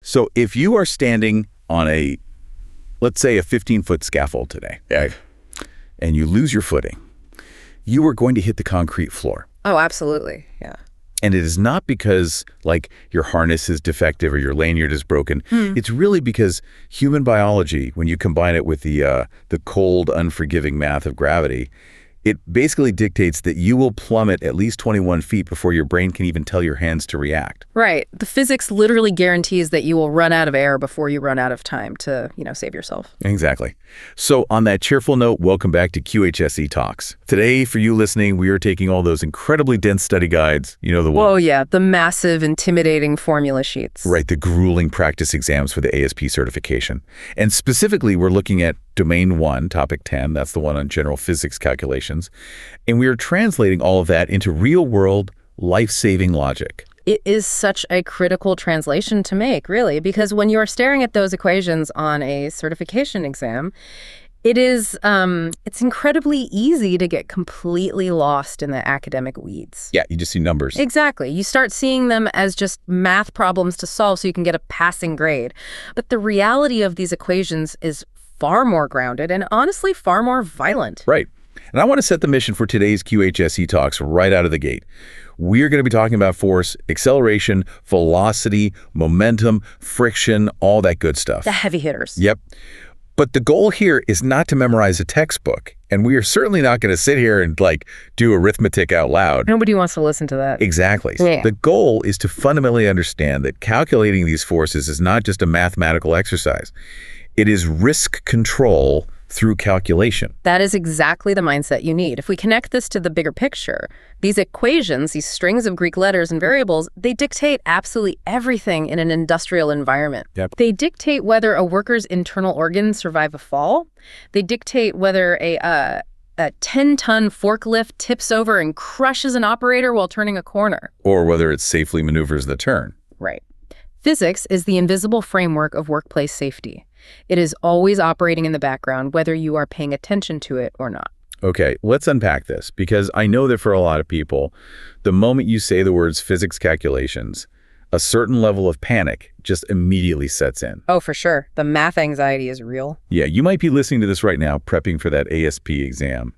So if you are standing on let's say a 15-foot scaffold today, and you lose your footing, you are going to hit the concrete floor. Oh, absolutely. Yeah. And it is not because, like, your harness is defective or your lanyard is broken. It's really because human biology, when you combine it with the cold, unforgiving math of gravity, it basically dictates that you will plummet at least 21 feet before your brain can even tell your hands to react. Right. The physics literally guarantees that you will run out of air before you run out of time to, save yourself. Exactly. So on that cheerful note, welcome back to QHSE Talks. Today, for you listening, we are taking all those incredibly dense study guides, the one. Whoa, yeah, the massive, intimidating formula sheets. Right, the grueling practice exams for the ASP certification. And specifically, we're looking at Domain 1, Topic 10, that's the one on general physics calculations. And we are translating all of that into real-world, life-saving logic. It is such a critical translation to make, really, because when you are staring at those equations on a certification exam, it's incredibly easy to get completely lost in the academic weeds. Yeah, you just see numbers. Exactly. You start seeing them as just math problems to solve so you can get a passing grade. But the reality of these equations is far more grounded and honestly far more violent. Right. And I want to set the mission for today's QHSE Talks right out of the gate. We're going to be talking about force, acceleration, velocity, momentum, friction, all that good stuff. The heavy hitters. Yep. But the goal here is not to memorize a textbook. And we are certainly not going to sit here and do arithmetic out loud. Nobody wants to listen to that. Exactly. Yeah. The goal is to fundamentally understand that calculating these forces is not just a mathematical exercise. It is risk control through calculation. That is exactly the mindset you need. If we connect this to the bigger picture, these equations, these strings of Greek letters and variables, they dictate absolutely everything in an industrial environment. Yep. They dictate whether a worker's internal organs survive a fall. They dictate whether a 10-ton forklift tips over and crushes an operator while turning a corner. Or whether it safely maneuvers the turn. Right. Physics is the invisible framework of workplace safety. It is always operating in the background, whether you are paying attention to it or not. Okay, let's unpack this, because I know that for a lot of people, the moment you say the words physics calculations, a certain level of panic just immediately sets in. Oh, for sure. The math anxiety is real. Yeah, you might be listening to this right now, prepping for that ASP exam,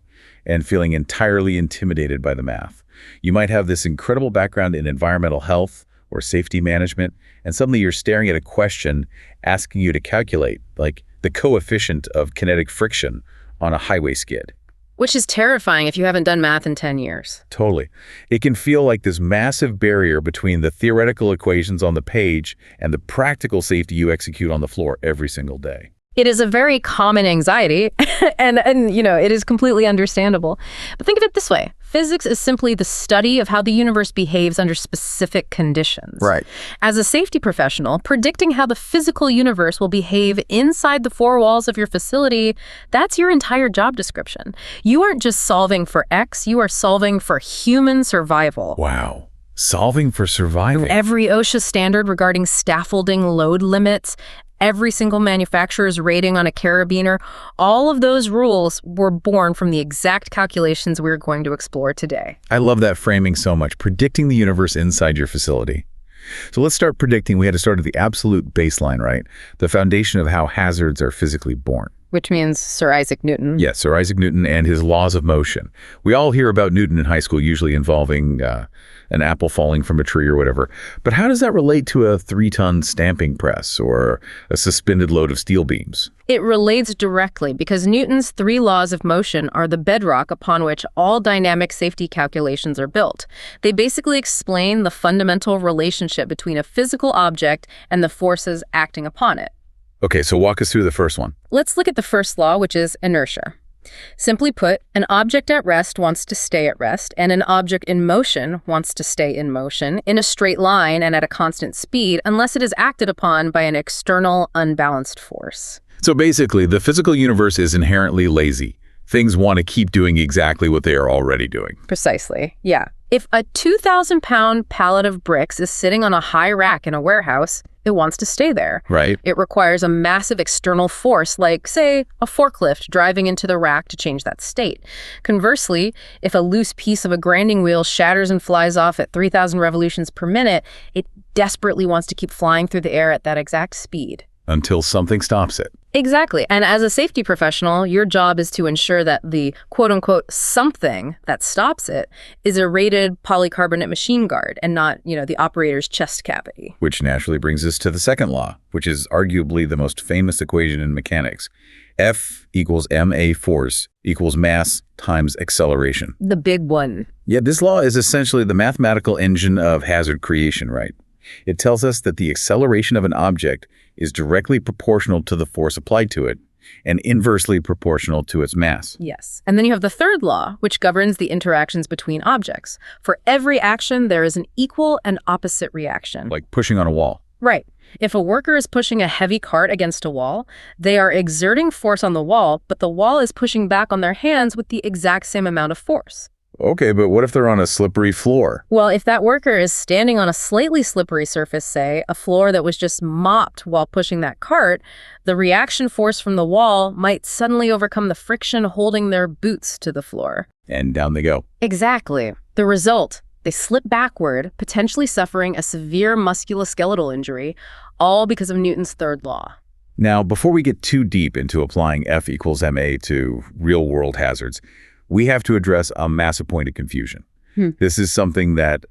and feeling entirely intimidated by the math. You might have this incredible background in environmental health or safety management, and suddenly you're staring at a question asking you to calculate, like the coefficient of kinetic friction on a highway skid. Which is terrifying if you haven't done math in 10 years. Totally. It can feel like this massive barrier between the theoretical equations on the page and the practical safety you execute on the floor every single day. It is a very common anxiety, and it is completely understandable. But think of it this way. Physics is simply the study of how the universe behaves under specific conditions. Right. As a safety professional, predicting how the physical universe will behave inside the four walls of your facility, that's your entire job description. You aren't just solving for X, you are solving for human survival. Wow. Solving for survival. Every OSHA standard regarding scaffolding load limits, every single manufacturer's rating on a carabiner, all of those rules were born from the exact calculations we're going to explore today. I love that framing so much, predicting the universe inside your facility. So let's start predicting. We had to start at the absolute baseline, right? The foundation of how hazards are physically born. Which means Sir Isaac Newton. Yes, Sir Isaac Newton and his laws of motion. We all hear about Newton in high school, usually involving an apple falling from a tree or whatever. But how does that relate to a 3-ton stamping press or a suspended load of steel beams? It relates directly because Newton's 3 laws of motion are the bedrock upon which all dynamic safety calculations are built. They basically explain the fundamental relationship between a physical object and the forces acting upon it. Okay, so walk us through the first one. Let's look at the first law, which is inertia. Simply put, an object at rest wants to stay at rest, and an object in motion wants to stay in motion in a straight line and at a constant speed unless it is acted upon by an external, unbalanced force. So basically, the physical universe is inherently lazy. Things want to keep doing exactly what they are already doing. Precisely, yeah. If a 2,000-pound pallet of bricks is sitting on a high rack in a warehouse, it wants to stay there. Right. It requires a massive external force, like, say, a forklift driving into the rack to change that state. Conversely, if a loose piece of a grinding wheel shatters and flies off at 3,000 revolutions per minute, it desperately wants to keep flying through the air at that exact speed. Until something stops it. Exactly. And as a safety professional, your job is to ensure that the quote-unquote something that stops it is a rated polycarbonate machine guard and not, the operator's chest cavity. Which naturally brings us to the second law, which is arguably the most famous equation in mechanics. F equals ma force equals mass times acceleration. The big one. Yeah, this law is essentially the mathematical engine of hazard creation, right? It tells us that the acceleration of an object is directly proportional to the force applied to it and inversely proportional to its mass. Yes. And then you have the third law, which governs the interactions between objects. For every action, there is an equal and opposite reaction. Like pushing on a wall. Right. If a worker is pushing a heavy cart against a wall, they are exerting force on the wall, but the wall is pushing back on their hands with the exact same amount of force. Okay, but what if they're on a slippery floor? Well, if that worker is standing on a slightly slippery surface, say, a floor that was just mopped while pushing that cart, the reaction force from the wall might suddenly overcome the friction holding their boots to the floor. And down they go. Exactly. The result, they slip backward, potentially suffering a severe musculoskeletal injury, all because of Newton's third law. Now, before we get too deep into applying F equals ma to real-world hazards, we have to address a massive point of confusion. This is something that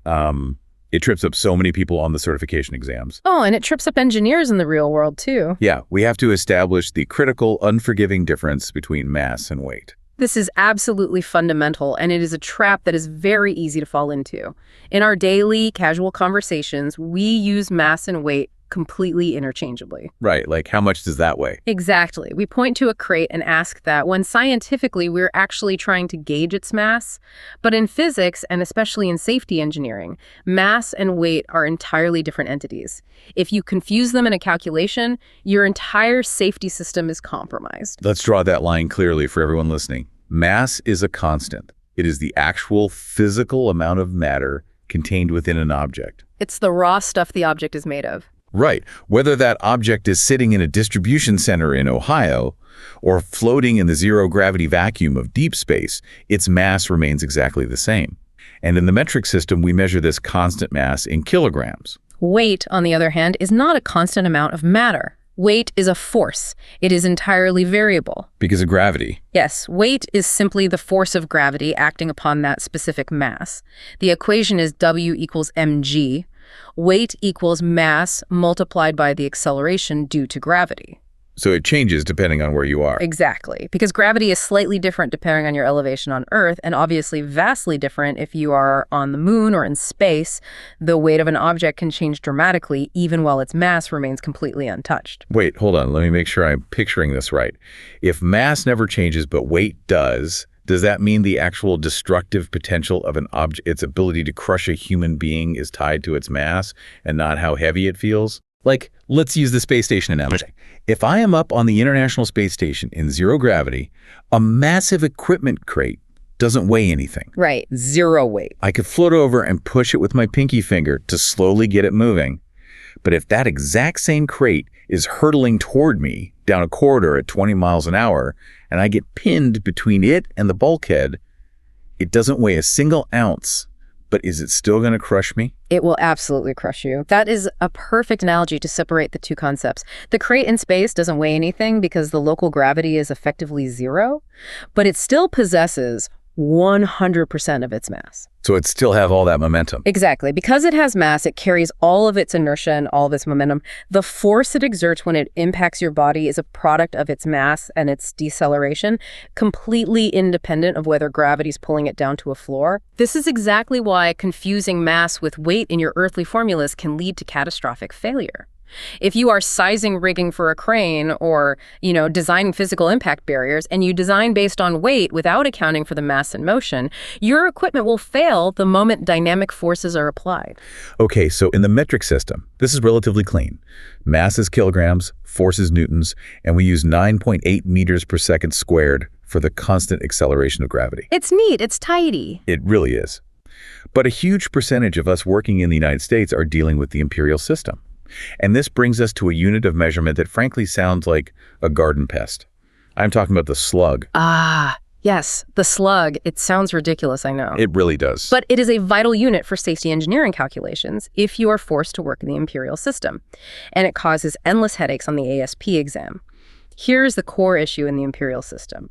it trips up so many people on the certification exams. Oh, and it trips up engineers in the real world, too. Yeah, we have to establish the critical, unforgiving difference between mass and weight. This is absolutely fundamental, and it is a trap that is very easy to fall into. In our daily, casual conversations, we use mass and weight completely interchangeably. Right, like how much does that weigh? Exactly. We point to a crate and ask that when scientifically we're actually trying to gauge its mass. But in physics, and especially in safety engineering, mass and weight are entirely different entities. If you confuse them in a calculation, your entire safety system is compromised. Let's draw that line clearly for everyone listening. Mass is a constant. It is the actual physical amount of matter contained within an object. It's the raw stuff the object is made of. Right. Whether that object is sitting in a distribution center in Ohio or floating in the zero-gravity vacuum of deep space, its mass remains exactly the same. And in the metric system, we measure this constant mass in kilograms. Weight, on the other hand, is not a constant amount of matter. Weight is a force. It is entirely variable. Because of gravity. Yes, weight is simply the force of gravity acting upon that specific mass. The equation is W equals mg. Weight equals mass multiplied by the acceleration due to gravity. So it changes depending on where you are. Exactly, because gravity is slightly different depending on your elevation on Earth, and obviously vastly different if you are on the moon or in space. The weight of an object can change dramatically even while its mass remains completely untouched. Wait, hold on. Let me make sure I'm picturing this right. If mass never changes but weight does that mean the actual destructive potential of an object, its ability to crush a human being, is tied to its mass and not how heavy it feels? Like, let's use the space station analogy. If I am up on the International Space Station in zero gravity, a massive equipment crate doesn't weigh anything. Right, zero weight. I could float over and push it with my pinky finger to slowly get it moving. But if that exact same crate is hurtling toward me down a corridor at 20 miles an hour, and I get pinned between it and the bulkhead, it doesn't weigh a single ounce, but is it still going to crush me? It will absolutely crush you. That is a perfect analogy to separate the two concepts. The crate in space doesn't weigh anything because the local gravity is effectively zero, but it still possesses 100% of its mass. So it still have all that momentum. Exactly. Because it has mass, it carries all of its inertia and all of its momentum. The force it exerts when it impacts your body is a product of its mass and its deceleration, completely independent of whether gravity's pulling it down to a floor. This is exactly why confusing mass with weight in your earthly formulas can lead to catastrophic failure. If you are sizing rigging for a crane or, designing physical impact barriers and you design based on weight without accounting for the mass and motion, your equipment will fail the moment dynamic forces are applied. Okay, so in the metric system, this is relatively clean. Mass is kilograms, force is newtons, and we use 9.8 meters per second squared for the constant acceleration of gravity. It's neat. It's tidy. It really is. But a huge percentage of us working in the United States are dealing with the imperial system. And this brings us to a unit of measurement that frankly sounds like a garden pest. I'm talking about the slug. Yes, the slug. It sounds ridiculous, I know. It really does. But it is a vital unit for safety engineering calculations if you are forced to work in the imperial system. And it causes endless headaches on the ASP exam. Here's the core issue in the imperial system.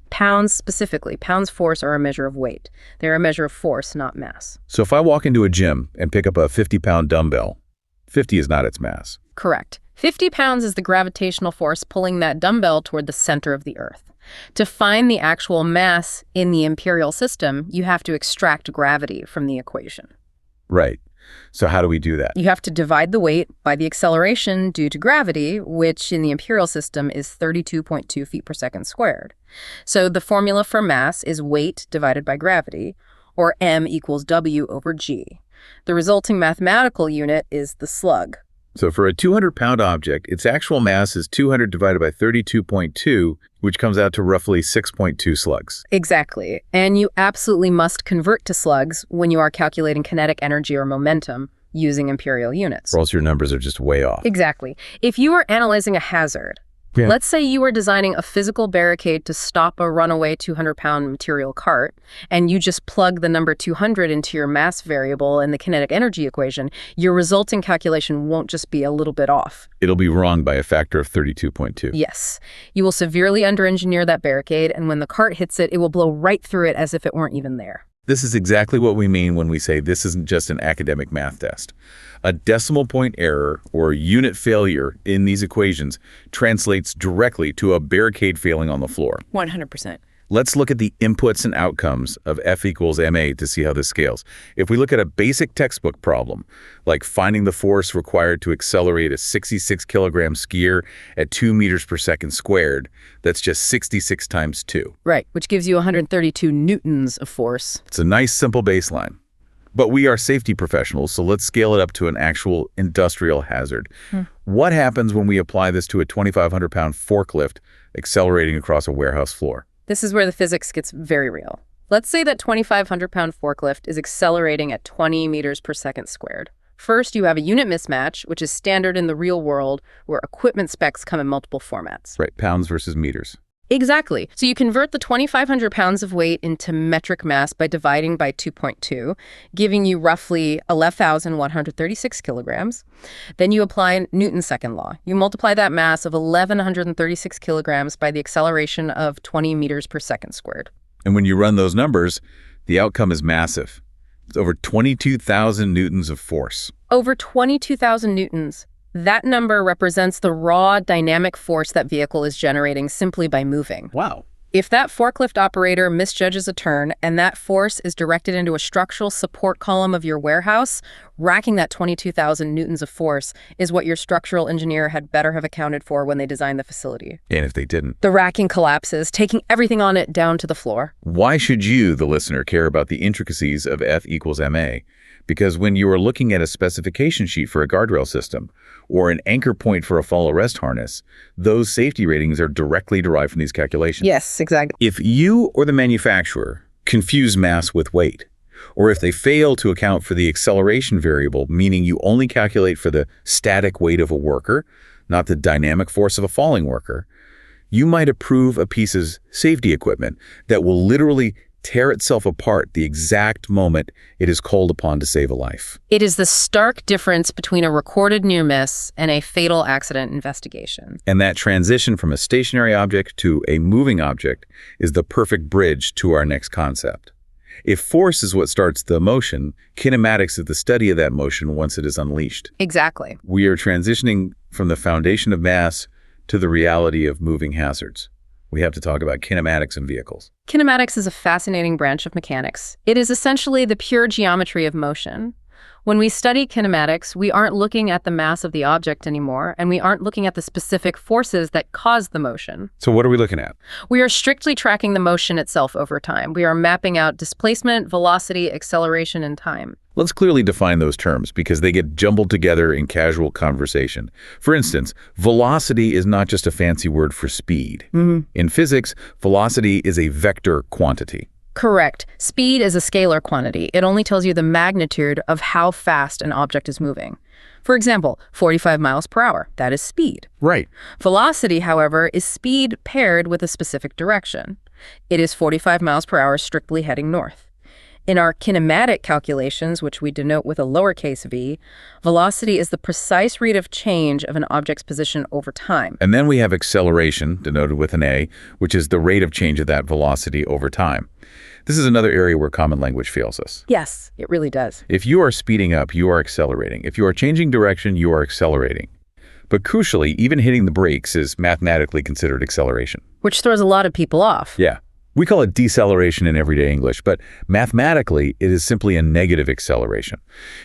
Pounds specifically, pounds force are a measure of weight. They're a measure of force, not mass. So if I walk into a gym and pick up a 50-pound dumbbell, 50 is not its mass. Correct. 50 pounds is the gravitational force pulling that dumbbell toward the center of the Earth. To find the actual mass in the imperial system, you have to extract gravity from the equation. Right. So how do we do that? You have to divide the weight by the acceleration due to gravity, which in the imperial system is 32.2 feet per second squared. So the formula for mass is weight divided by gravity, or m equals w over g. The resulting mathematical unit is the slug. So for a 200-pound object, its actual mass is 200 divided by 32.2, which comes out to roughly 6.2 slugs. Exactly. And you absolutely must convert to slugs when you are calculating kinetic energy or momentum using imperial units. Or else your numbers are just way off. Exactly. If you are analyzing a hazard, let's say you are designing a physical barricade to stop a runaway 200-pound material cart, and you just plug the number 200 into your mass variable in the kinetic energy equation, your resulting calculation won't just be a little bit off. It'll be wrong by a factor of 32.2. Yes. You will severely under-engineer that barricade, and when the cart hits it, it will blow right through it as if it weren't even there. This is exactly what we mean when we say this isn't just an academic math test. A decimal point error or unit failure in these equations translates directly to a barricade failing on the floor. 100%. Let's look at the inputs and outcomes of F equals ma to see how this scales. If we look at a basic textbook problem, like finding the force required to accelerate a 66-kilogram skier at 2 meters per second squared, that's just 66 times 2. Right, which gives you 132 newtons of force. It's a nice, simple baseline. But we are safety professionals, so let's scale it up to an actual industrial hazard. What happens when we apply this to a 2,500-pound forklift accelerating across a warehouse floor? This is where the physics gets very real. Let's say that 2,500-pound forklift is accelerating at 20 meters per second squared. First, you have a unit mismatch, which is standard in the real world, where equipment specs come in multiple formats. Right, pounds versus meters. Exactly. So you convert the 2,500 pounds of weight into metric mass by dividing by 2.2, giving you roughly 11,136 kilograms. Then you apply Newton's second law. You multiply that mass of 1,136 kilograms by the acceleration of 20 meters per second squared. And when you run those numbers, the outcome is massive. It's over 22,000 newtons of force. Over 22,000 newtons. That number represents the raw dynamic force that vehicle is generating simply by moving. Wow. If that forklift operator misjudges a turn and that force is directed into a structural support column of your warehouse, racking that 22,000 newtons of force is what your structural engineer had better have accounted for when they designed the facility. And if they didn't? The racking collapses, taking everything on it down to the floor. Why should you, the listener, care about the intricacies of F equals ma? Because when you are looking at a specification sheet for a guardrail system or an anchor point for a fall arrest harness, those safety ratings are directly derived from these calculations. Yes, exactly. If you or the manufacturer confuse mass with weight, or if they fail to account for the acceleration variable, meaning you only calculate for the static weight of a worker, not the dynamic force of a falling worker, you might approve a piece's safety equipment that will literally tear itself apart the exact moment it is called upon to save a life. It is the stark difference between a recorded near miss and a fatal accident investigation. And that transition from a stationary object to a moving object is the perfect bridge to our next concept. If force is what starts the motion, kinematics is the study of that motion once it is unleashed. Exactly. We are transitioning from the foundation of mass to the reality of moving hazards. We have to talk about kinematics in vehicles. Kinematics is a fascinating branch of mechanics. It is essentially the pure geometry of motion. When we study kinematics, we aren't looking at the mass of the object anymore, and we aren't looking at the specific forces that cause the motion. So what are we looking at? We are strictly tracking the motion itself over time. We are mapping out displacement, velocity, acceleration, and time. Let's clearly define those terms because they get jumbled together in casual conversation. For instance, velocity is not just a fancy word for speed. In physics, velocity is a vector quantity. Correct. Speed is a scalar quantity. It only tells you the magnitude of how fast an object is moving. For example, 45 miles per hour, that is speed. Right. Velocity, however, is speed paired with a specific direction. It is 45 miles per hour strictly heading north. In our kinematic calculations, which we denote with a lowercase v, velocity is the precise rate of change of an object's position over time. And then we have acceleration, denoted with an A, which is the rate of change of that velocity over time. This is another area where common language fails us. Yes, it really does. If you are speeding up, you are accelerating. If you are changing direction, you are accelerating. But crucially, even hitting the brakes is mathematically considered acceleration. Which throws a lot of people off. Yeah. We call it deceleration in everyday English, but mathematically, it is simply a negative acceleration.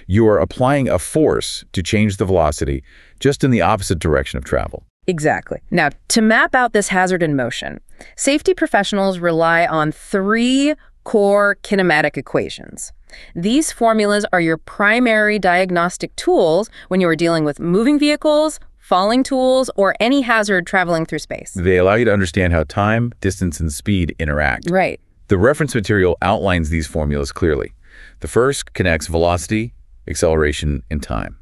You are applying a force to change the velocity just in the opposite direction of travel. Exactly. Now, to map out this hazard in motion, safety professionals rely on 3 core kinematic equations. These formulas are your primary diagnostic tools when you are dealing with moving vehicles, falling tools, or any hazard traveling through space. They allow you to understand how time, distance, and speed interact. Right. The reference material outlines these formulas clearly. The first connects velocity, acceleration, and time.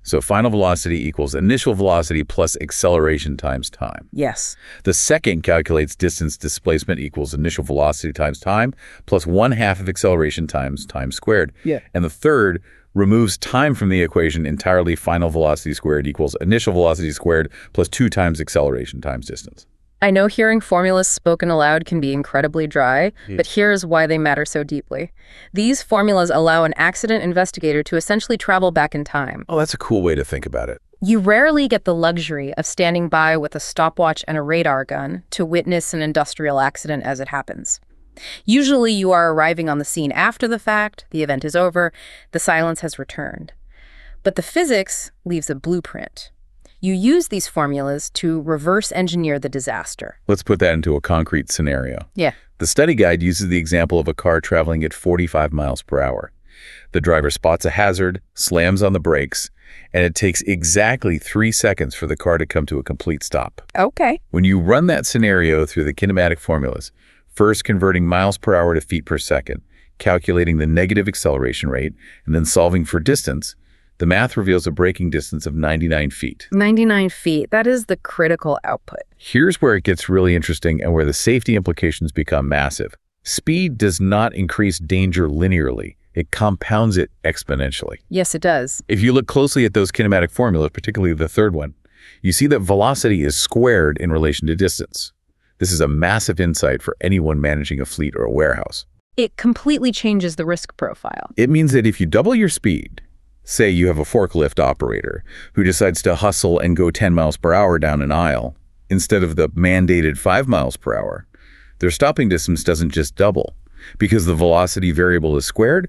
So final velocity equals initial velocity plus acceleration times time. Yes. The second calculates distance displacement equals initial velocity times time plus 1/2 of acceleration times time squared. Yeah. And the third removes time from the equation entirely. Final velocity squared equals initial velocity squared plus 2 times acceleration times distance. I know hearing formulas spoken aloud can be incredibly dry, but here's why they matter so deeply. These formulas allow an accident investigator to essentially travel back in time. Oh, that's a cool way to think about it. You rarely get the luxury of standing by with a stopwatch and a radar gun to witness an industrial accident as it happens. Usually you are arriving on the scene after the fact, the event is over, the silence has returned. But the physics leaves a blueprint. You use these formulas to reverse engineer the disaster. Let's put that into a concrete scenario. Yeah. The study guide uses the example of a car traveling at 45 miles per hour. The driver spots a hazard, slams on the brakes, and it takes exactly 3 seconds for the car to come to a complete stop. Okay. When you run that scenario through the kinematic formulas, first converting miles per hour to feet per second, calculating the negative acceleration rate, and then solving for distance, the math reveals a braking distance of 99 feet. 99 feet, that is the critical output. Here's where it gets really interesting and where the safety implications become massive. Speed does not increase danger linearly. It compounds it exponentially. Yes, it does. If you look closely at those kinematic formulas, particularly the third one, you see that velocity is squared in relation to distance. This is a massive insight for anyone managing a fleet or a warehouse. It completely changes the risk profile. It means that if you double your speed, say you have a forklift operator who decides to hustle and go 10 miles per hour down an aisle instead of the mandated 5 miles per hour, their stopping distance doesn't just double. Because the velocity variable is squared,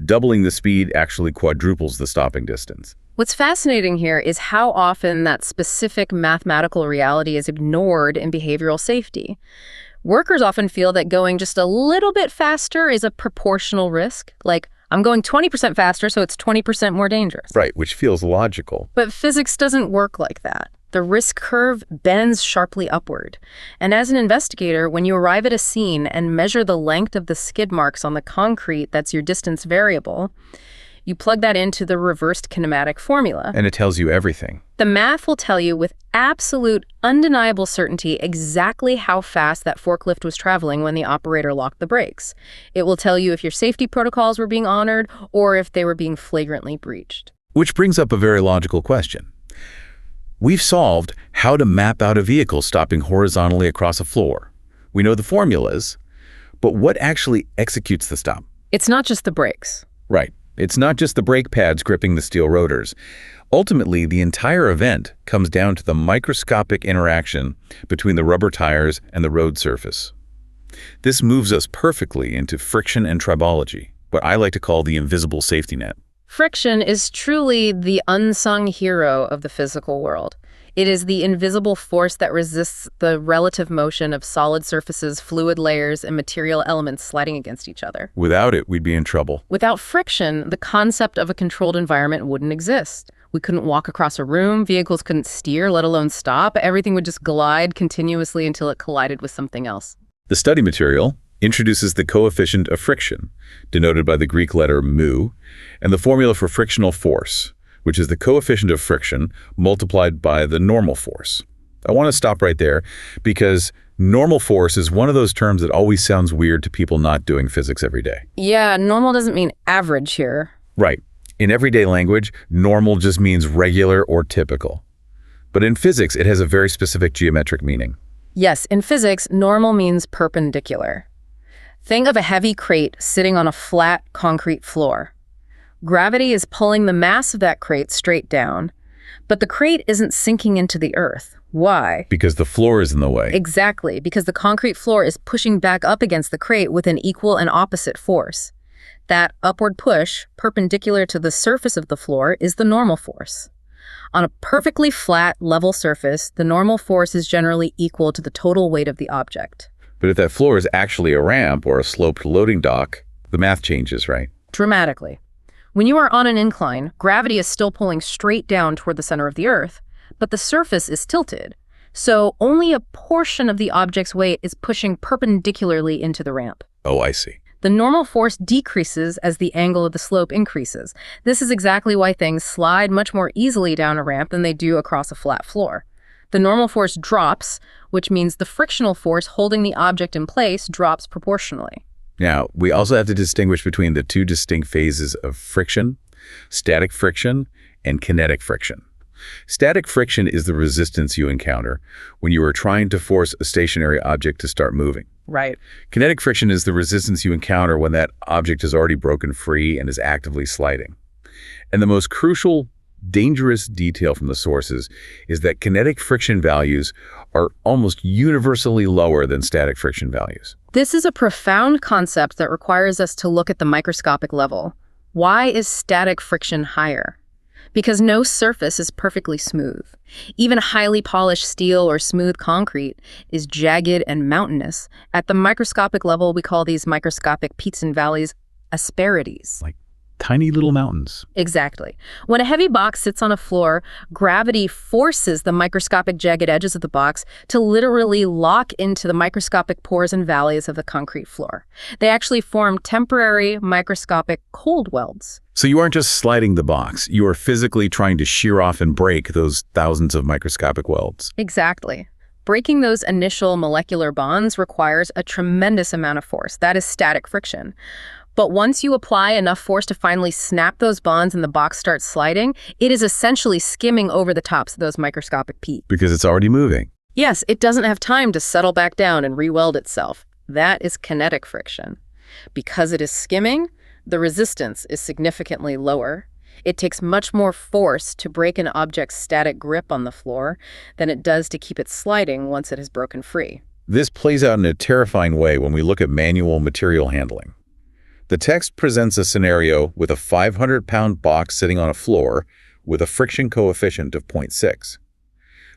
doubling the speed actually quadruples the stopping distance. What's fascinating here is how often that specific mathematical reality is ignored in behavioral safety. Workers often feel that going just a little bit faster is a proportional risk, like I'm going 20% faster, so it's 20% more dangerous. Right, which feels logical. But physics doesn't work like that. The risk curve bends sharply upward. And as an investigator, when you arrive at a scene and measure the length of the skid marks on the concrete that's your distance variable, you plug that into the reversed kinematic formula. And it tells you everything. The math will tell you with absolute, undeniable certainty exactly how fast that forklift was traveling when the operator locked the brakes. It will tell you if your safety protocols were being honored or if they were being flagrantly breached. Which brings up a very logical question. We've solved how to map out a vehicle stopping horizontally across a floor. We know the formulas, but what actually executes the stop? It's not just the brakes. Right. It's not just the brake pads gripping the steel rotors. Ultimately, the entire event comes down to the microscopic interaction between the rubber tires and the road surface. This moves us perfectly into friction and tribology, what I like to call the invisible safety net. Friction is truly the unsung hero of the physical world. It is the invisible force that resists the relative motion of solid surfaces, fluid layers, and material elements sliding against each other. Without it, we'd be in trouble. Without friction, the concept of a controlled environment wouldn't exist. We couldn't walk across a room, vehicles couldn't steer, let alone stop. Everything would just glide continuously until it collided with something else. The study material introduces the coefficient of friction, denoted by the Greek letter mu, and the formula for frictional force, which is the coefficient of friction multiplied by the normal force. I want to stop right there because normal force is one of those terms that always sounds weird to people not doing physics every day. Yeah, normal doesn't mean average here. Right. In everyday language, normal just means regular or typical. But in physics, it has a very specific geometric meaning. Yes, in physics, normal means perpendicular. Think of a heavy crate sitting on a flat concrete floor. Gravity is pulling the mass of that crate straight down, but the crate isn't sinking into the earth. Why? Because the floor is in the way. Exactly, because the concrete floor is pushing back up against the crate with an equal and opposite force. That upward push, perpendicular to the surface of the floor, is the normal force. On a perfectly flat, level surface, the normal force is generally equal to the total weight of the object. But if that floor is actually a ramp or a sloped loading dock, the math changes, right? Dramatically. When you are on an incline, gravity is still pulling straight down toward the center of the Earth, but the surface is tilted. So only a portion of the object's weight is pushing perpendicularly into the ramp. Oh, I see. The normal force decreases as the angle of the slope increases. This is exactly why things slide much more easily down a ramp than they do across a flat floor. The normal force drops, which means the frictional force holding the object in place drops proportionally. Now, we also have to distinguish between the two distinct phases of friction, static friction and kinetic friction. Static friction is the resistance you encounter when you are trying to force a stationary object to start moving. Right. Kinetic friction is the resistance you encounter when that object is already broken free and is actively sliding. And the most crucial, dangerous detail from the sources is that kinetic friction values are almost universally lower than static friction values. This is a profound concept that requires us to look at the microscopic level. Why is static friction higher? Because no surface is perfectly smooth. Even highly polished steel or smooth concrete is jagged and mountainous. At the microscopic level, we call these microscopic peaks and valleys asperities. Like tiny little mountains. Exactly. When a heavy box sits on a floor, gravity forces the microscopic jagged edges of the box to literally lock into the microscopic pores and valleys of the concrete floor. They actually form temporary microscopic cold welds. So you aren't just sliding the box, you are physically trying to shear off and break those thousands of microscopic welds. Exactly. Breaking those initial molecular bonds requires a tremendous amount of force. That is static friction. But once you apply enough force to finally snap those bonds and the box starts sliding, it is essentially skimming over the tops of those microscopic peaks. Because it's already moving. Yes, it doesn't have time to settle back down and re-weld itself. That is kinetic friction. Because it is skimming, the resistance is significantly lower. It takes much more force to break an object's static grip on the floor than it does to keep it sliding once it has broken free. This plays out in a terrifying way when we look at manual material handling. The text presents a scenario with a 500-pound box sitting on a floor with a friction coefficient of 0.6.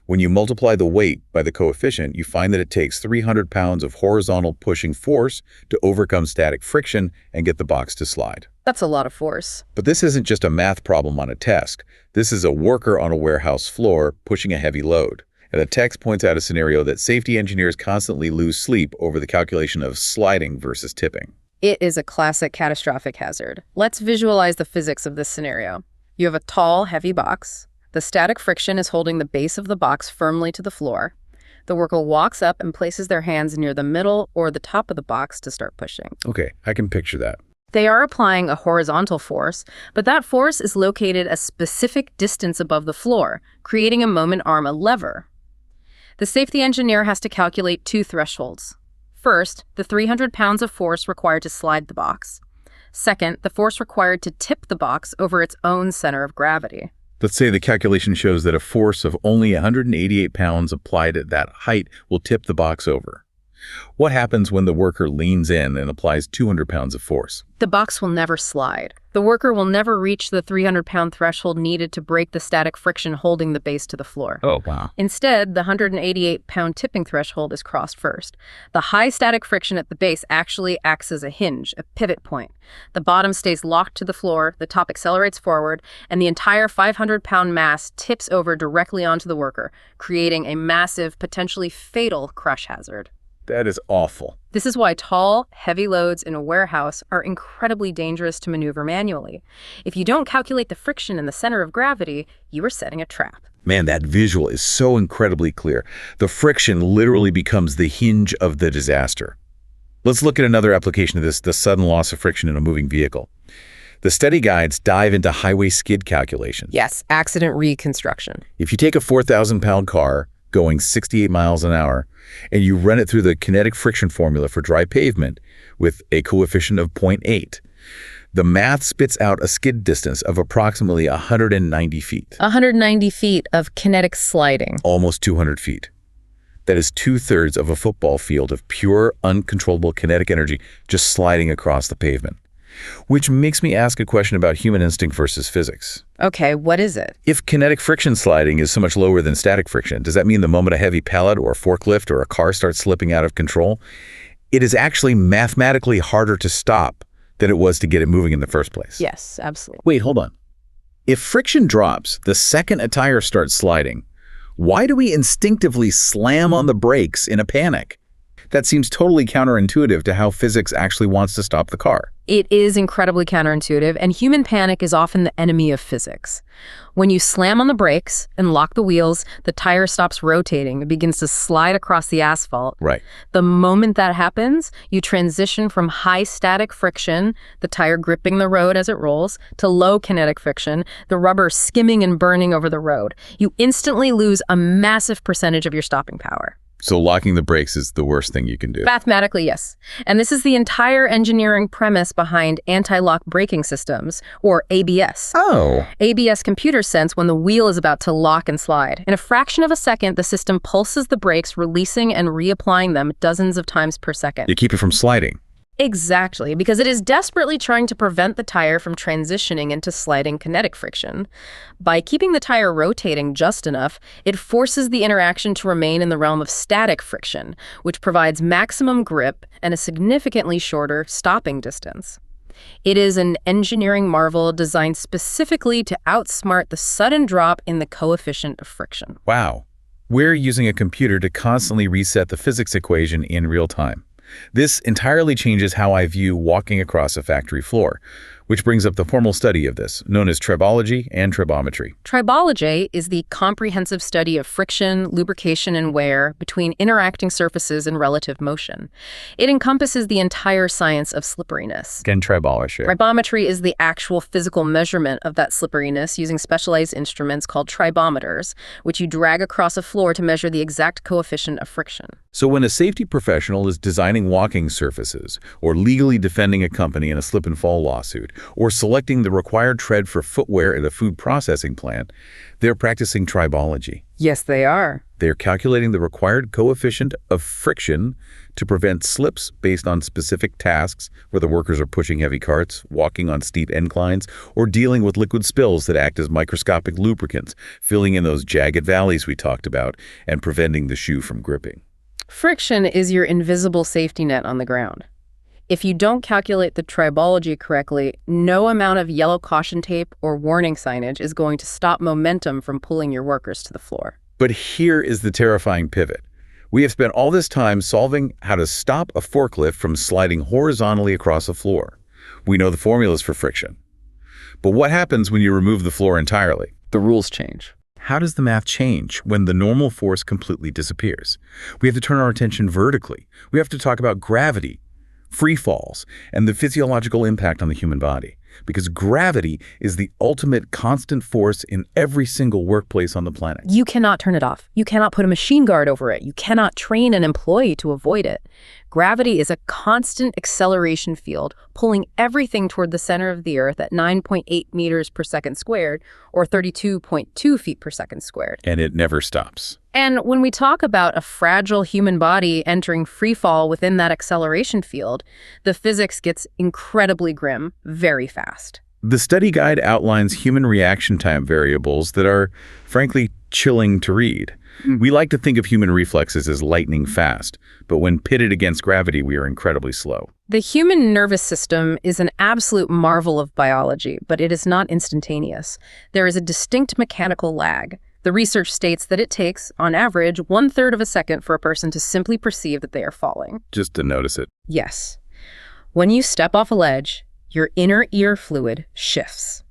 When you multiply the weight by the coefficient, you find that it takes 300 pounds of horizontal pushing force to overcome static friction and get the box to slide. That's a lot of force. But this isn't just a math problem on a desk. This is a worker on a warehouse floor pushing a heavy load. And the text points out a scenario that safety engineers constantly lose sleep over the calculation of sliding versus tipping. It is a classic catastrophic hazard. Let's visualize the physics of this scenario. You have a tall, heavy box. The static friction is holding the base of the box firmly to the floor. The worker walks up and places their hands near the middle or the top of the box to start pushing. Okay, I can picture that. They are applying a horizontal force, but that force is located a specific distance above the floor, creating a moment arm, a lever. The safety engineer has to calculate two thresholds. First, the 300 pounds of force required to slide the box. Second, the force required to tip the box over its own center of gravity. Let's say the calculation shows that a force of only 188 pounds applied at that height will tip the box over. What happens when the worker leans in and applies 200 pounds of force? The box will never slide. The worker will never reach the 300-pound threshold needed to break the static friction holding the base to the floor. Oh, wow. Instead, the 188-pound tipping threshold is crossed first. The high static friction at the base actually acts as a hinge, a pivot point. The bottom stays locked to the floor, the top accelerates forward, and the entire 500-pound mass tips over directly onto the worker, creating a massive, potentially fatal crush hazard. That is awful. This is why tall, heavy loads in a warehouse are incredibly dangerous to maneuver manually. If you don't calculate the friction in the center of gravity, you are setting a trap. Man, that visual is so incredibly clear. The friction literally becomes the hinge of the disaster. Let's look at another application of this, the sudden loss of friction in a moving vehicle. The study guides dive into highway skid calculations. Yes, accident reconstruction. If you take a 4,000-pound car going 68 miles an hour and you run it through the kinetic friction formula for dry pavement with a coefficient of 0.8, the math spits out a skid distance of approximately 190 feet. 190 feet of kinetic sliding. Almost 200 feet. That is 2/3 of a football field of pure, uncontrollable kinetic energy just sliding across the pavement. Which makes me ask a question about human instinct versus physics. Okay, what is it? If kinetic friction sliding is so much lower than static friction, does that mean the moment a heavy pallet or a forklift or a car starts slipping out of control, it is actually mathematically harder to stop than it was to get it moving in the first place? Yes, absolutely. Wait, hold on. If friction drops the second a tire starts sliding, why do we instinctively slam on the brakes in a panic? That seems totally counterintuitive to how physics actually wants to stop the car. It is incredibly counterintuitive, and human panic is often the enemy of physics. When you slam on the brakes and lock the wheels, the tire stops rotating. It begins to slide across the asphalt. Right. The moment that happens, you transition from high static friction, the tire gripping the road as it rolls, to low kinetic friction, the rubber skimming and burning over the road. You instantly lose a massive percentage of your stopping power. So locking the brakes is the worst thing you can do. Mathematically, yes. And this is the entire engineering premise behind anti-lock braking systems, or ABS. Oh. ABS computers sense when the wheel is about to lock and slide. In a fraction of a second, the system pulses the brakes, releasing and reapplying them dozens of times per second. You keep it from sliding. Exactly, because it is desperately trying to prevent the tire from transitioning into sliding kinetic friction. By keeping the tire rotating just enough, it forces the interaction to remain in the realm of static friction, which provides maximum grip and a significantly shorter stopping distance. It is an engineering marvel designed specifically to outsmart the sudden drop in the coefficient of friction. Wow. We're using a computer to constantly reset the physics equation in real time. This entirely changes how I view walking across a factory floor, which brings up the formal study of this, known as tribology and tribometry. Tribology is the comprehensive study of friction, lubrication, and wear between interacting surfaces in relative motion. It encompasses the entire science of slipperiness. Again, tribology. Tribometry is the actual physical measurement of that slipperiness using specialized instruments called tribometers, which you drag across a floor to measure the exact coefficient of friction. So when a safety professional is designing walking surfaces, or legally defending a company in a slip and fall lawsuit, or selecting the required tread for footwear at a food processing plant, they're practicing tribology. Yes, they are. They're calculating the required coefficient of friction to prevent slips based on specific tasks where the workers are pushing heavy carts, walking on steep inclines, or dealing with liquid spills that act as microscopic lubricants, filling in those jagged valleys we talked about and preventing the shoe from gripping. Friction is your invisible safety net on the ground. If you don't calculate the tribology correctly, no amount of yellow caution tape or warning signage is going to stop momentum from pulling your workers to the floor. But here is the terrifying pivot. We have spent all this time solving how to stop a forklift from sliding horizontally across a floor. We know the formulas for friction. But what happens when you remove the floor entirely? The rules change. How does the math change when the normal force completely disappears? We have to turn our attention vertically. We have to talk about gravity, free falls, and the physiological impact on the human body. Because gravity is the ultimate constant force in every single workplace on the planet. You cannot turn it off. You cannot put a machine guard over it. You cannot train an employee to avoid it. Gravity is a constant acceleration field, pulling everything toward the center of the Earth at 9.8 meters per second squared, or 32.2 feet per second squared. And it never stops. And when we talk about a fragile human body entering free fall within that acceleration field, the physics gets incredibly grim very fast. The study guide outlines human reaction time variables that are, frankly, chilling to read. We like to think of human reflexes as lightning fast, but when pitted against gravity, we are incredibly slow. The human nervous system is an absolute marvel of biology, but it is not instantaneous. There is a distinct mechanical lag. The research states that it takes, on average, 1/3 of a second for a person to simply perceive that they are falling. Just to notice it. Yes. When you step off a ledge, your inner ear fluid shifts.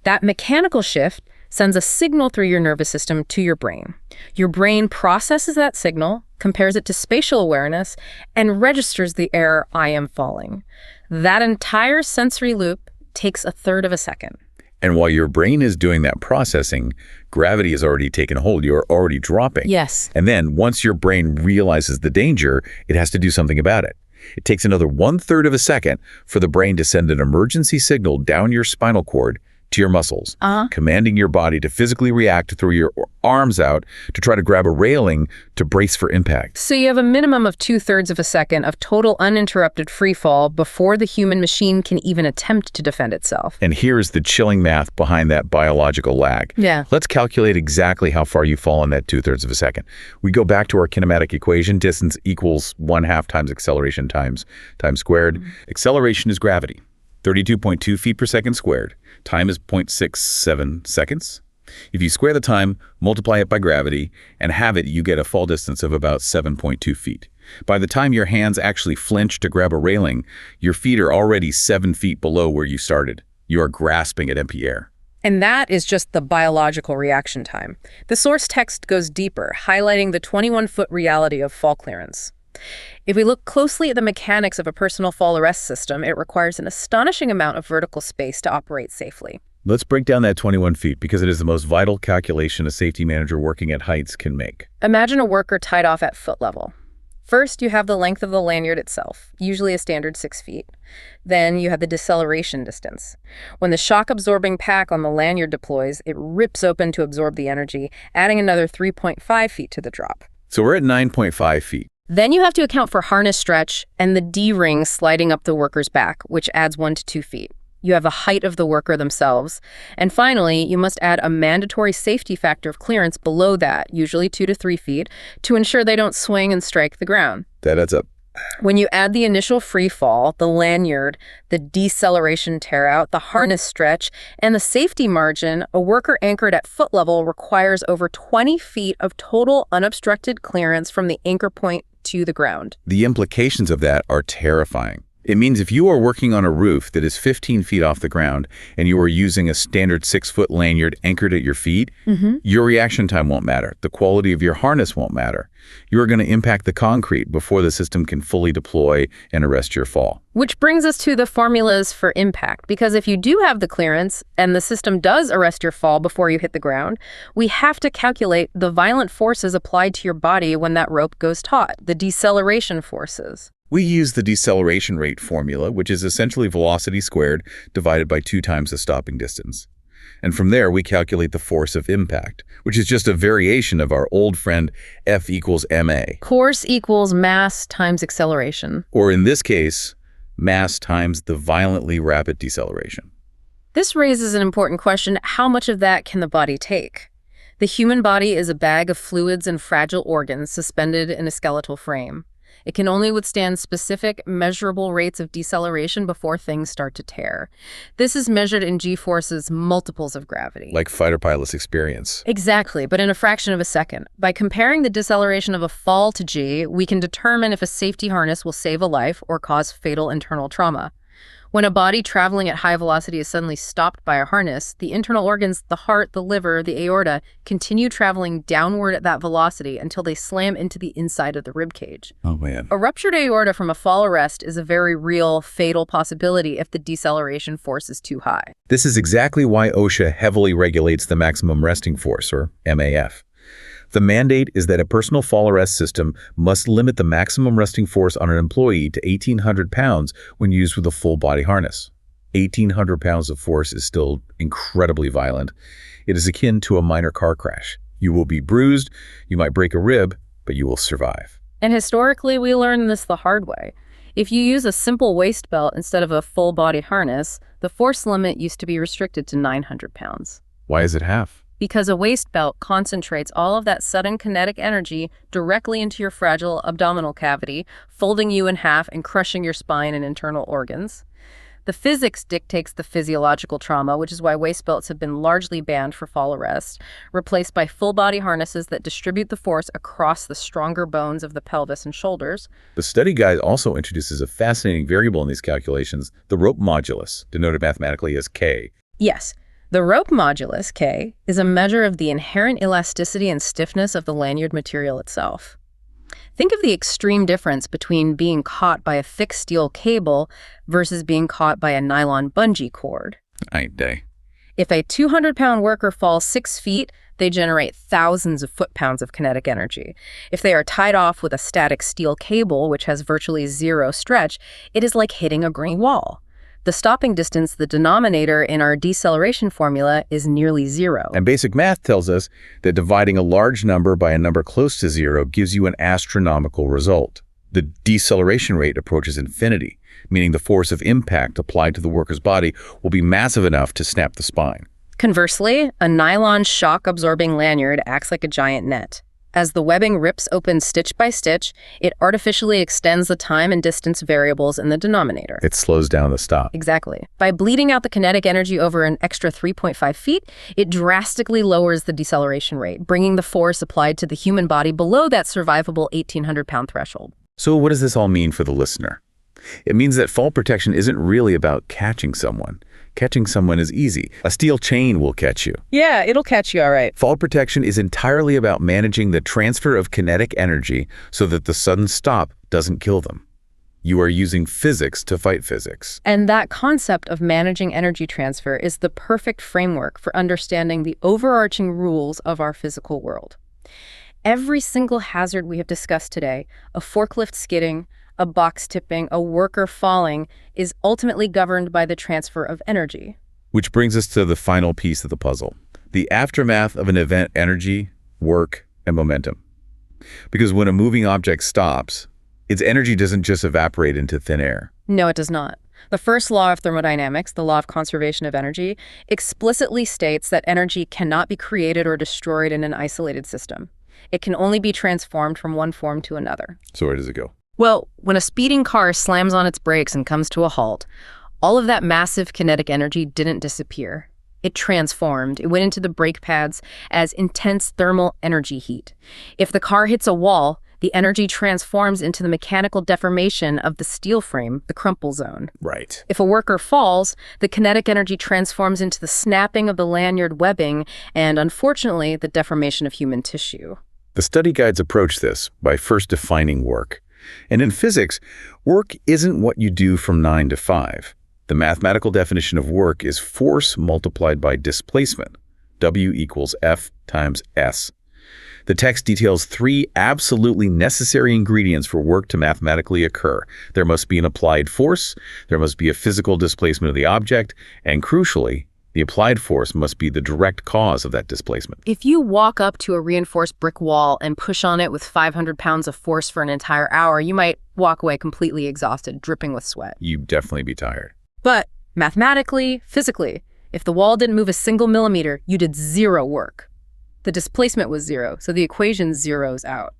That mechanical shift sends a signal through your nervous system to your brain. Your brain processes that signal, compares it to spatial awareness, and registers the error, "I am falling." That entire sensory loop takes a third of a second. And while your brain is doing that processing, gravity has already taken hold. You're already dropping. Yes. And then once your brain realizes the danger, it has to do something about it. It takes another 1/3 of a second for the brain to send an emergency signal down your spinal cord to your muscles, commanding your body to physically react to throw your arms out to try to grab a railing to brace for impact. So you have a minimum of 2/3 of a second of total uninterrupted free fall before the human machine can even attempt to defend itself. And here's the chilling math behind that biological lag. Yeah. Let's calculate exactly how far you fall in that 2/3 of a second. We go back to our kinematic equation. Distance equals 1/2 times acceleration times time squared. Acceleration is gravity. 32.2 feet per second squared. Time is 0.67 seconds. If you square the time, multiply it by gravity, and have it, you get a fall distance of about 7.2 feet. By the time your hands actually flinch to grab a railing, your feet are already 7 feet below where you started. You are grasping at empty air. And that is just the biological reaction time. The source text goes deeper, highlighting the 21-foot reality of fall clearance. If we look closely at the mechanics of a personal fall arrest system, it requires an astonishing amount of vertical space to operate safely. Let's break down that 21 feet because it is the most vital calculation a safety manager working at heights can make. Imagine a worker tied off at foot level. First, you have the length of the lanyard itself, usually a standard 6 feet. Then you have the deceleration distance. When the shock-absorbing pack on the lanyard deploys, it rips open to absorb the energy, adding another 3.5 feet to the drop. So we're at 9.5 feet. Then you have to account for harness stretch and the D-ring sliding up the worker's back, which adds 1 to 2 feet. You have the height of the worker themselves. And finally, you must add a mandatory safety factor of clearance below that, usually 2 to 3 feet, to ensure they don't swing and strike the ground. That adds up. When you add the initial free fall, the lanyard, the deceleration tear out, the harness stretch, and the safety margin, a worker anchored at foot level requires over 20 feet of total unobstructed clearance from the anchor point to the ground. The implications of that are terrifying. It means if you are working on a roof that is 15 feet off the ground and you are using a standard 6-foot lanyard anchored at your feet, your reaction time won't matter. The quality of your harness won't matter. You are going to impact the concrete before the system can fully deploy and arrest your fall. Which brings us to the formulas for impact, because if you do have the clearance and the system does arrest your fall before you hit the ground, we have to calculate the violent forces applied to your body when that rope goes taut, the deceleration forces. We use the deceleration rate formula, which is essentially velocity squared divided by 2 times the stopping distance. And from there, we calculate the force of impact, which is just a variation of our old friend F equals ma. Force equals mass times acceleration. Or in this case, mass times the violently rapid deceleration. This raises an important question: how much of that can the body take? The human body is a bag of fluids and fragile organs suspended in a skeletal frame. It can only withstand specific, measurable rates of deceleration before things start to tear. This is measured in G-forces, multiples of gravity. Like fighter pilots experience. Exactly, but in a fraction of a second. By comparing the deceleration of a fall to G, we can determine if a safety harness will save a life or cause fatal internal trauma. When a body traveling at high velocity is suddenly stopped by a harness, the internal organs, the heart, the liver, the aorta, continue traveling downward at that velocity until they slam into the inside of the ribcage. Oh, man. A ruptured aorta from a fall arrest is a very real, fatal possibility if the deceleration force is too high. This is exactly why OSHA heavily regulates the maximum resting force, or MAF. The mandate is that a personal fall arrest system must limit the maximum resting force on an employee to 1,800 pounds when used with a full body harness. 1,800 pounds of force is still incredibly violent. It is akin to a minor car crash. You will be bruised, you might break a rib, but you will survive. And historically, we learned this the hard way. If you use a simple waist belt instead of a full body harness, the force limit used to be restricted to 900 pounds. Why is it half? Because a waist belt concentrates all of that sudden kinetic energy directly into your fragile abdominal cavity, folding you in half and crushing your spine and internal organs. The physics dictates the physiological trauma, which is why waist belts have been largely banned for fall arrest, replaced by full-body harnesses that distribute the force across the stronger bones of the pelvis and shoulders. The study guide also introduces a fascinating variable in these calculations, the rope modulus, denoted mathematically as K. Yes. The rope modulus, K, is a measure of the inherent elasticity and stiffness of the lanyard material itself. Think of the extreme difference between being caught by a thick steel cable versus being caught by a nylon bungee cord. Ain't they? If a 200-pound worker falls 6 feet, they generate thousands of foot-pounds of kinetic energy. If they are tied off with a static steel cable, which has virtually zero stretch, it is like hitting a green wall. The stopping distance, the denominator in our deceleration formula, is nearly zero. And basic math tells us that dividing a large number by a number close to zero gives you an astronomical result. The deceleration rate approaches infinity, meaning the force of impact applied to the worker's body will be massive enough to snap the spine. Conversely, a nylon shock-absorbing lanyard acts like a giant net. As the webbing rips open stitch by stitch, it artificially extends the time and distance variables in the denominator. It slows down the stop. Exactly. By bleeding out the kinetic energy over an extra 3.5 feet, it drastically lowers the deceleration rate, bringing the force applied to the human body below that survivable 1,800-pound threshold. So what does this all mean for the listener? It means that fall protection isn't really about catching someone. Catching someone is easy. A steel chain will catch you. Yeah, it'll catch you all right. Fall protection is entirely about managing the transfer of kinetic energy so that the sudden stop doesn't kill them. You are using physics to fight physics. And that concept of managing energy transfer is the perfect framework for understanding the overarching rules of our physical world. Every single hazard we have discussed today, a forklift skidding, a box tipping, a worker falling, is ultimately governed by the transfer of energy. Which brings us to the final piece of the puzzle, the aftermath of an event: energy, work, and momentum. Because when a moving object stops, its energy doesn't just evaporate into thin air. No, it does not. The first law of thermodynamics, the law of conservation of energy, explicitly states that energy cannot be created or destroyed in an isolated system. It can only be transformed from one form to another. So where does it go? Well, when a speeding car slams on its brakes and comes to a halt, all of that massive kinetic energy didn't disappear. It transformed. It went into the brake pads as intense thermal energy heat. If the car hits a wall, the energy transforms into the mechanical deformation of the steel frame, the crumple zone. Right. If a worker falls, the kinetic energy transforms into the snapping of the lanyard webbing and, unfortunately, the deformation of human tissue. The study guides approach this by first defining work. And in physics, work isn't what you do from 9 to 5. The mathematical definition of work is force multiplied by displacement. W equals F times S. The text details 3 absolutely necessary ingredients for work to mathematically occur. There must be an applied force, there must be a physical displacement of the object, and crucially, the applied force must be the direct cause of that displacement. If you walk up to a reinforced brick wall and push on it with 500 pounds of force for an entire hour, you might walk away completely exhausted, dripping with sweat. You'd definitely be tired. But mathematically, physically, if the wall didn't move a single millimeter, you did zero work. The displacement was zero, so the equation zeroes out.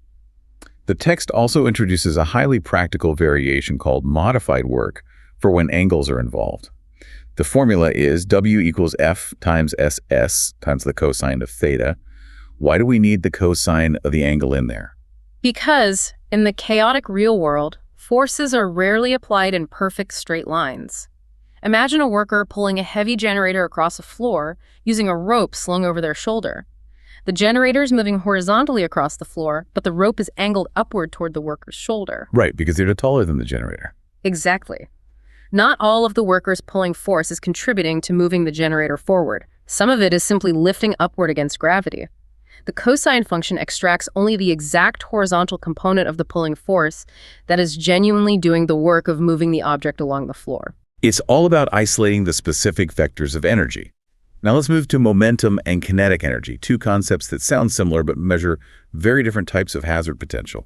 The text also introduces a highly practical variation called modified work for when angles are involved. The formula is W equals F times SS times the cosine of theta. Why do we need the cosine of the angle in there? Because in the chaotic real world, forces are rarely applied in perfect straight lines. Imagine a worker pulling a heavy generator across a floor using a rope slung over their shoulder. The generator is moving horizontally across the floor, but the rope is angled upward toward the worker's shoulder. Right, because they're taller than the generator. Exactly. Not all of the workers pulling force is contributing to moving the generator forward. Some of it is simply lifting upward against gravity. The cosine function extracts only the exact horizontal component of the pulling force that is genuinely doing the work of moving the object along the floor. It's all about isolating the specific vectors of energy. Now let's move to momentum and kinetic energy, 2 concepts that sound similar but measure very different types of hazard potential.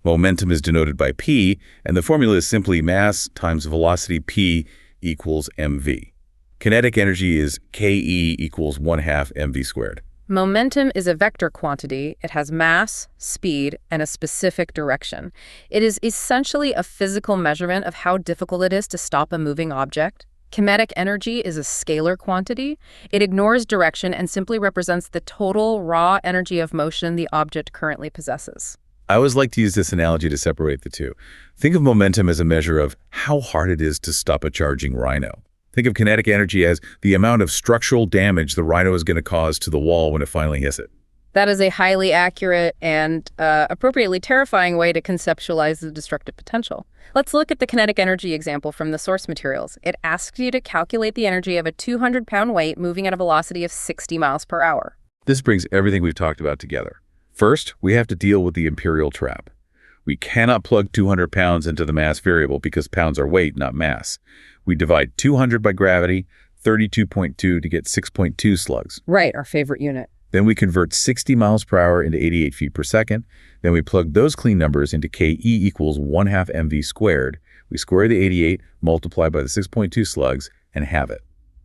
Momentum is denoted by P, and the formula is simply mass times velocity P equals mv. Kinetic energy is Ke equals 1/2 mv squared. Momentum is a vector quantity. It has mass, speed, and a specific direction. It is essentially a physical measurement of how difficult it is to stop a moving object. Kinetic energy is a scalar quantity. It ignores direction and simply represents the total raw energy of motion the object currently possesses. I always like to use this analogy to separate the two. Think of momentum as a measure of how hard it is to stop a charging rhino. Think of kinetic energy as the amount of structural damage the rhino is going to cause to the wall when it finally hits it. That is a highly accurate and appropriately terrifying way to conceptualize the destructive potential. Let's look at the kinetic energy example from the source materials. It asks you to calculate the energy of a 200-pound weight moving at a velocity of 60 miles per hour. This brings everything we've talked about together. First, we have to deal with the imperial trap. We cannot plug 200 pounds into the mass variable because pounds are weight, not mass. We divide 200 by gravity, 32.2 to get 6.2 slugs. Right, our favorite unit. Then we convert 60 miles per hour into 88 feet per second. Then we plug those clean numbers into KE equals 1/2 mv squared. We square the 88, multiply by the 6.2 slugs, and have it.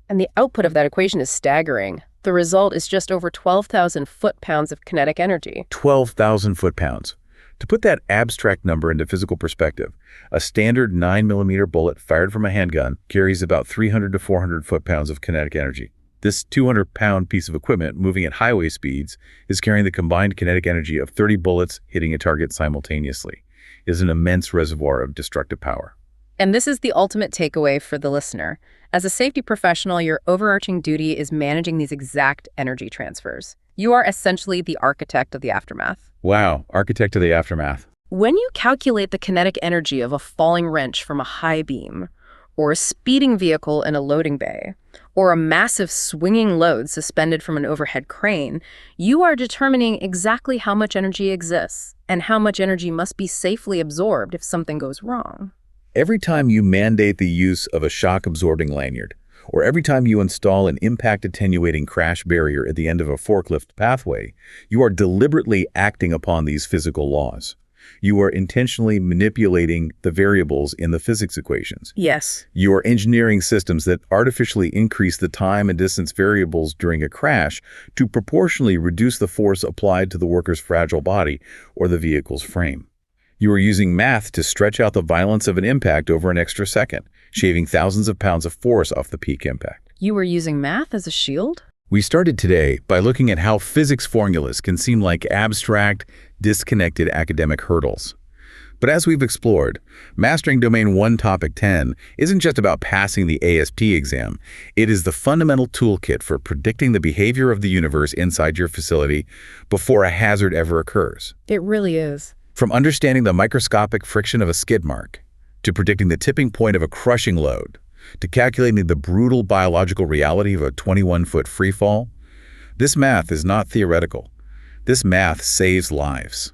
And the output of that equation is staggering. The result is just over 12,000 foot-pounds of kinetic energy. 12,000 foot-pounds. To put that abstract number into physical perspective, a standard 9mm bullet fired from a handgun carries about 300 to 400 foot-pounds of kinetic energy. This 200-pound piece of equipment moving at highway speeds is carrying the combined kinetic energy of 30 bullets hitting a target simultaneously. It is an immense reservoir of destructive power. And this is the ultimate takeaway for the listener. As a safety professional, your overarching duty is managing these exact energy transfers. You are essentially the architect of the aftermath. Wow, architect of the aftermath. When you calculate the kinetic energy of a falling wrench from a high beam, or a speeding vehicle in a loading bay, or a massive swinging load suspended from an overhead crane, you are determining exactly how much energy exists and how much energy must be safely absorbed if something goes wrong. Every time you mandate the use of a shock-absorbing lanyard, or every time you install an impact-attenuating crash barrier at the end of a forklift pathway, you are deliberately acting upon these physical laws. You are intentionally manipulating the variables in the physics equations. Yes. You are engineering systems that artificially increase the time and distance variables during a crash to proportionally reduce the force applied to the worker's fragile body or the vehicle's frame. You are using math to stretch out the violence of an impact over an extra second, shaving thousands of pounds of force off the peak impact. You were using math as a shield? We started today by looking at how physics formulas can seem like abstract, disconnected academic hurdles. But as we've explored, mastering Domain 1 Topic 10 isn't just about passing the ASP exam. It is the fundamental toolkit for predicting the behavior of the universe inside your facility before a hazard ever occurs. It really is. From understanding the microscopic friction of a skid mark, to predicting the tipping point of a crushing load, to calculating the brutal biological reality of a 21-foot free fall, this math is not theoretical. This math saves lives.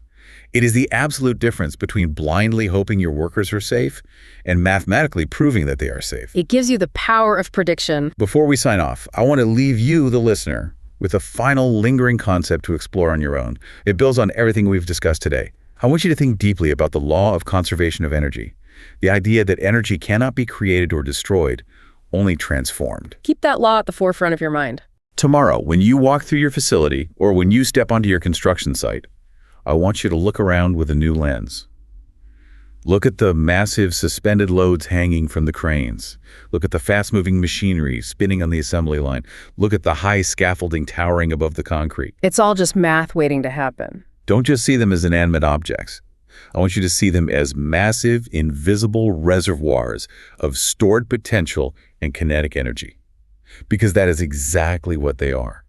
It is the absolute difference between blindly hoping your workers are safe and mathematically proving that they are safe. It gives you the power of prediction. Before we sign off, I want to leave you, the listener, with a final lingering concept to explore on your own. It builds on everything we've discussed today. I want you to think deeply about the law of conservation of energy, the idea that energy cannot be created or destroyed, only transformed. Keep that law at the forefront of your mind. Tomorrow, when you walk through your facility or when you step onto your construction site, I want you to look around with a new lens. Look at the massive suspended loads hanging from the cranes. Look at the fast-moving machinery spinning on the assembly line. Look at the high scaffolding towering above the concrete. It's all just math waiting to happen. Don't just see them as inanimate objects. I want you to see them as massive, invisible reservoirs of stored potential and kinetic energy. Because that is exactly what they are.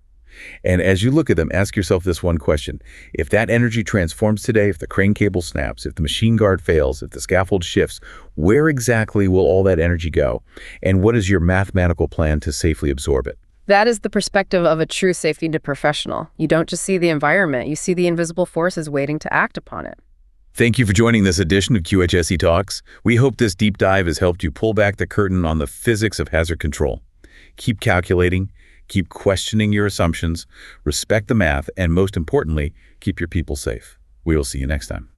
And as you look at them, ask yourself this one question. If that energy transforms today, if the crane cable snaps, if the machine guard fails, if the scaffold shifts, where exactly will all that energy go? And what is your mathematical plan to safely absorb it? That is the perspective of a true safety professional. You don't just see the environment, you see the invisible forces waiting to act upon it. Thank you for joining this edition of QHSE Talks. We hope this deep dive has helped you pull back the curtain on the physics of hazard control. Keep calculating, keep questioning your assumptions, respect the math, and most importantly, keep your people safe. We will see you next time.